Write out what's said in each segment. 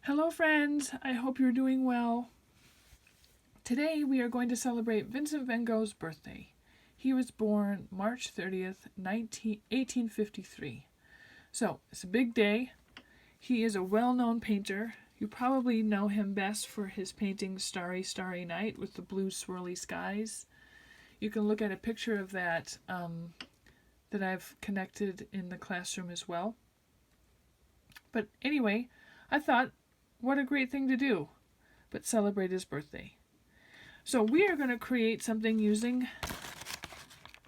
Hello friends, I hope you're doing well. Today we are going to celebrate Vincent Van Gogh's birthday. He was born March 30th, 1853. So, it's a big day. He is a well-known painter. You probably know him best for his painting Starry, Starry Night with the blue swirly skies. You can look at a picture of that that I've connected in the classroom as well. But anyway, I thought, what a great thing to do, but celebrate his birthday. So we are going to create something using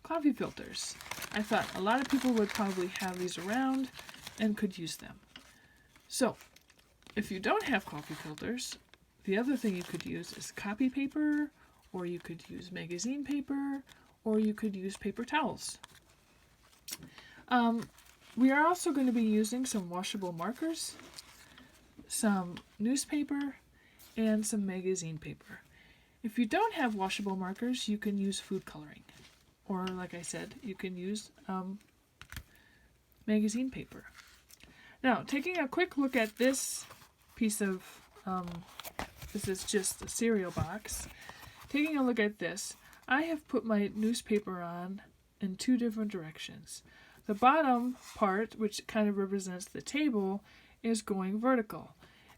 coffee filters. I thought a lot of people would probably have these around and could use them. So if you don't have coffee filters, the other thing you could use is copy paper, or you could use magazine paper, or you could use paper towels. We are also going to be using some washable markers, some newspaper, and some magazine paper. If you don't have washable markers, you can use food coloring. Or, like I said, you can use magazine paper. Now, taking a quick look at this piece of, this is just a cereal box. Taking a look at this, I have put my newspaper on in two different directions. The bottom part, which kind of represents the table, is going vertical,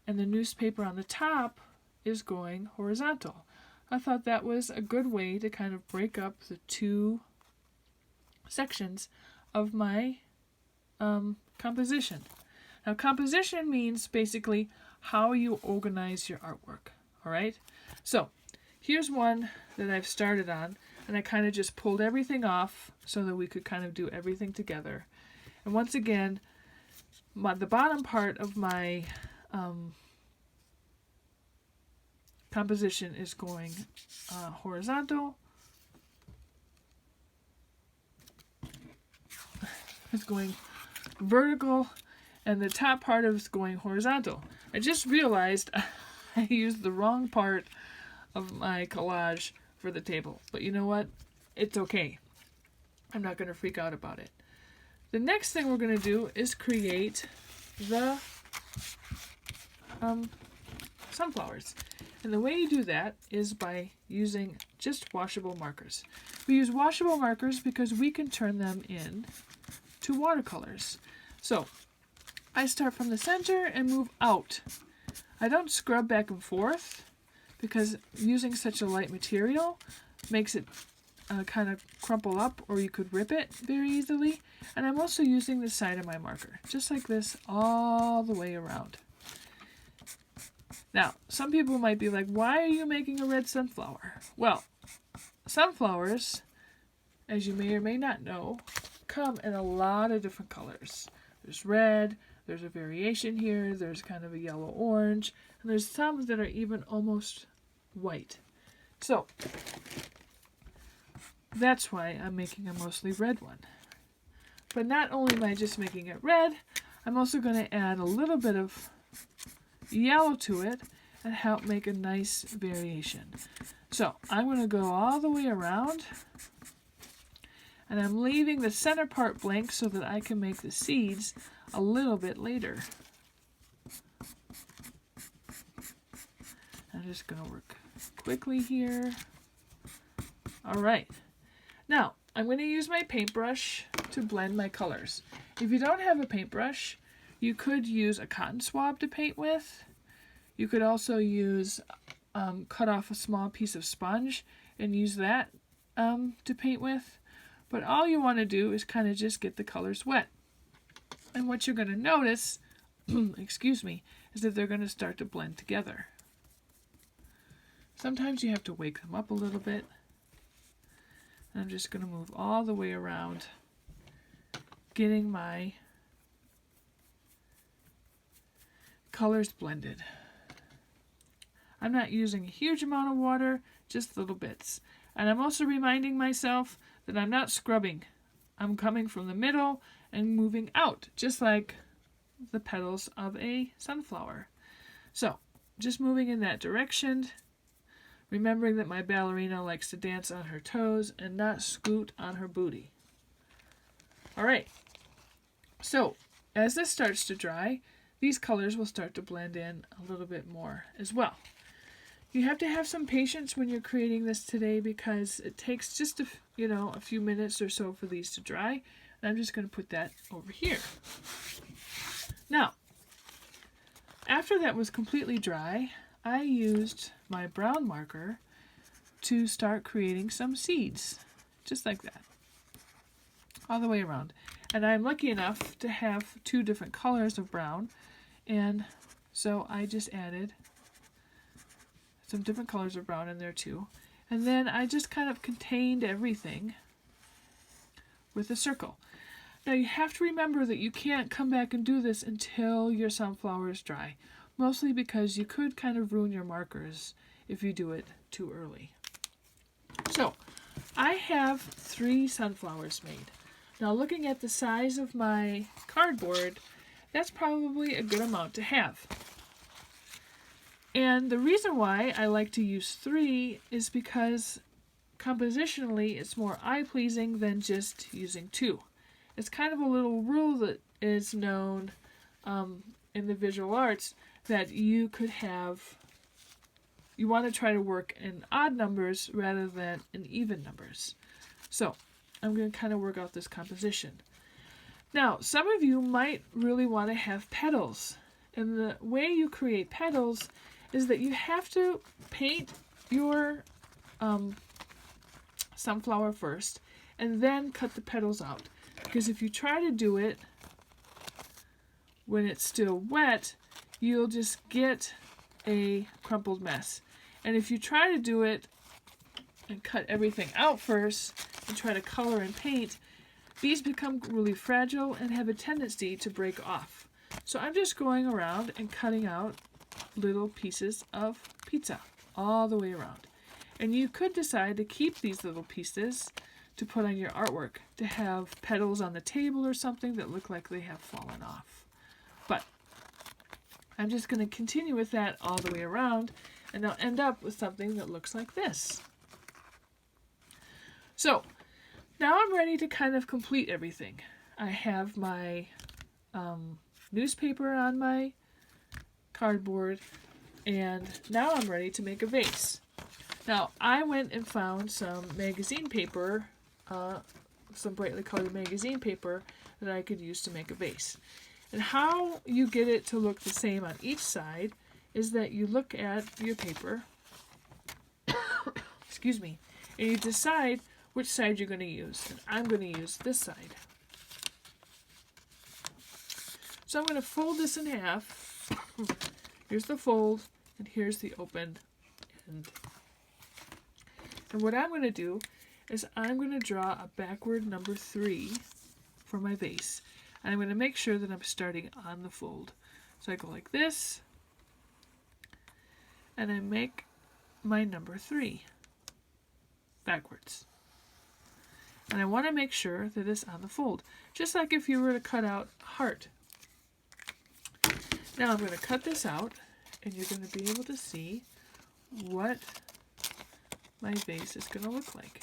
and the newspaper on the top is going horizontal. I thought that was a good way to kind of break up the two sections of my composition. Now, composition means basically how you organize your artwork, all right? So, here's one that I've started on, and I kind of just pulled everything off so that we could kind of do everything together. And once again, the bottom part of my composition is going horizontal. It's going vertical, and the top part of it's going horizontal. I just realized I used the wrong part of my collage for the table, but you know what? It's okay. I'm not going to freak out about it. The next thing we're going to do is create the sunflowers. And the way you do that is by using just washable markers. We use washable markers because we can turn them in to watercolors. So I start from the center and move out. I don't scrub back and forth because using such a light material makes it kind of crumple up, or you could rip it very easily. And I'm also using the side of my marker, just like this, all the way around. Now, some people might be like, why are you making a red sunflower? Well, sunflowers, as you may or may not know, come in a lot of different colors. There's red, there's a variation here, there's kind of a yellow-orange, and there's some that are even almost white. So, that's why I'm making a mostly red one. But not only am I just making it red, I'm also going to add a little bit of yellow to it and help make a nice variation. So I'm going to go all the way around, and I'm leaving the center part blank so that I can make the seeds a little bit later. I'm just going to work quickly here. All right. Now, I'm going to use my paintbrush to blend my colors. If you don't have a paintbrush, you could use a cotton swab to paint with. You could also use, cut off a small piece of sponge and use that to paint with. But all you want to do is kind of just get the colors wet. And what you're going to notice, excuse me, is that they're going to start to blend together. Sometimes you have to wake them up a little bit. And I'm just going to move all the way around, getting my colors blended. I'm not using a huge amount of water, just little bits. And I'm also reminding myself that I'm not scrubbing. I'm coming from the middle and moving out, just like the petals of a sunflower. So, just moving in that direction, remembering that my ballerina likes to dance on her toes and not scoot on her booty. All right. So, as this starts to dry, these colors will start to blend in a little bit more as well. You have to have some patience when you're creating this today because it takes just a few minutes or so for these to dry. And I'm just going to put that over here. Now, after that was completely dry, I used my brown marker to start creating some seeds, just like that, all the way around. And I'm lucky enough to have 2 different colors of brown, and so I just added some different colors of brown in there too. And then I just kind of contained everything with a circle. Now you have to remember that you can't come back and do this until your sunflower is dry, mostly because you could kind of ruin your markers if you do it too early. So I have 3 sunflowers made. Now looking at the size of my cardboard, that's probably a good amount to have. And the reason why I like to use 3 is because compositionally it's more eye-pleasing than just using 2. It's kind of a little rule that is known in the visual arts that you want to try to work in odd numbers rather than in even numbers. So I'm going to kind of work out this composition. Now, some of you might really want to have petals. And the way you create petals is that you have to paint your sunflower first and then cut the petals out. Because if you try to do it when it's still wet, you'll just get a crumpled mess. And if you try to do it and cut everything out first and try to color and paint, these become really fragile and have a tendency to break off. So I'm just going around and cutting out little pieces of pizza all the way around. And you could decide to keep these little pieces to put on your artwork, to have petals on the table or something that look like they have fallen off. But I'm just going to continue with that all the way around, and I'll end up with something that looks like this. So now I'm ready to kind of complete everything. I have my newspaper on my cardboard, and now I'm ready to make a vase. Now I went and found some magazine paper, some brightly colored magazine paper that I could use to make a vase. And how you get it to look the same on each side is that you look at your paper, excuse me, and you decide which side you're going to use. And I'm going to use this side. So I'm going to fold this in half. Here's the fold, and here's the open end. And what I'm going to do is I'm going to draw a backward number 3 for my vase. And I'm going to make sure that I'm starting on the fold. So I go like this, and I make my number 3 backwards. And I want to make sure that it's on the fold, just like if you were to cut out a heart. Now I'm going to cut this out, and you're going to be able to see what my vase is going to look like.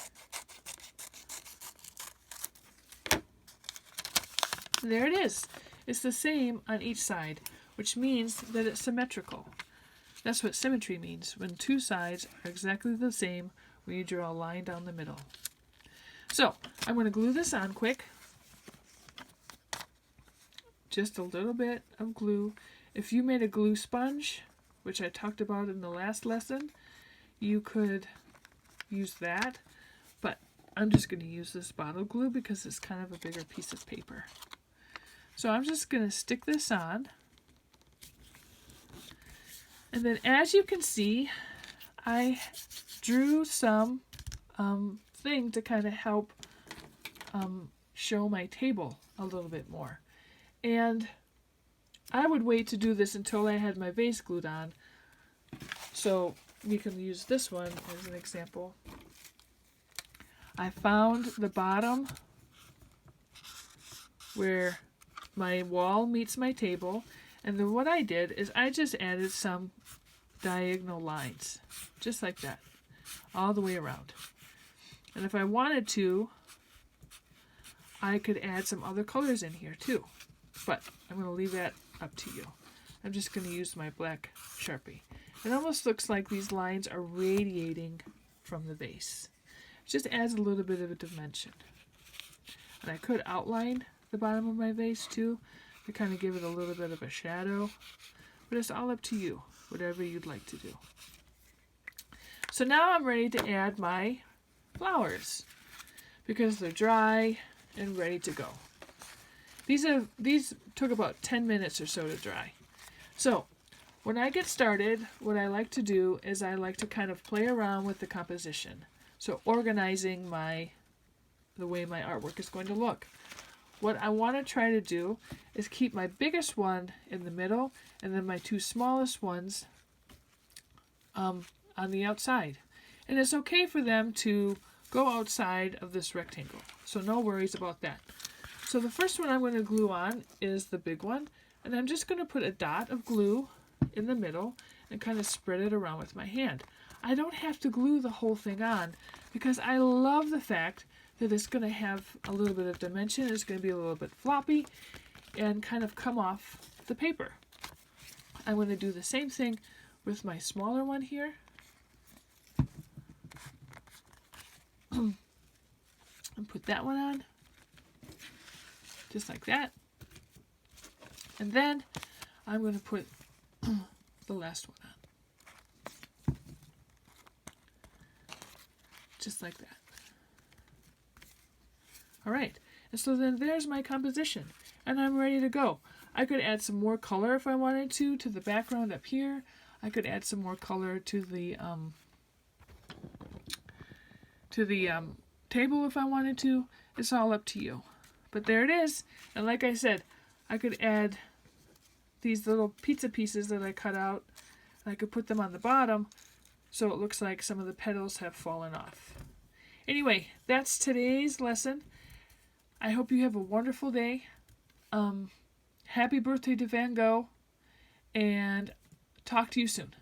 There it is. It's the same on each side, which means that it's symmetrical. That's what symmetry means, when 2 sides are exactly the same when you draw a line down the middle. So, I'm going to glue this on quick. Just a little bit of glue. If you made a glue sponge, which I talked about in the last lesson, you could use that. But I'm just going to use this bottle glue because it's kind of a bigger piece of paper. So I'm just going to stick this on. And then as you can see, I drew some thing to kind of help show my table a little bit more. And I would wait to do this until I had my vase glued on. So we can use this one as an example. I found the bottom where my wall meets my table, and then what I did is I just added some diagonal lines, just like that, all the way around. And if I wanted to, I could add some other colors in here too, but I'm going to leave that up to you. I'm just going to use my black Sharpie. It almost looks like these lines are radiating from the vase. It just adds a little bit of a dimension. And I could outline the bottom of my vase too, to kind of give it a little bit of a shadow. But it's all up to you, whatever you'd like to do. So now I'm ready to add my flowers because they're dry and ready to go. These took about 10 minutes or so to dry. So when I get started, what I like to do is I like to kind of play around with the composition. So organizing the way my artwork is going to look. What I want to try to do is keep my biggest one in the middle and then my two smallest ones on the outside. And it's okay for them to go outside of this rectangle. So no worries about that. So the first one I'm going to glue on is the big one. And I'm just going to put a dot of glue in the middle and kind of spread it around with my hand. I don't have to glue the whole thing on because I love the fact that it's going to have a little bit of dimension. It's going to be a little bit floppy and kind of come off the paper. I'm going to do the same thing with my smaller one here. And put that one on, just like that. And then I'm going to put the last one on, just like that. All right, and so then there's my composition, and I'm ready to go. I could add some more color if I wanted to the background up here. I could add some more color to the table if I wanted to. It's all up to you. But there it is. And like I said, I could add these little pizza pieces that I cut out. And I could put them on the bottom so it looks like some of the petals have fallen off. Anyway, that's today's lesson. I hope you have a wonderful day. Happy birthday to Van Gogh. And talk to you soon.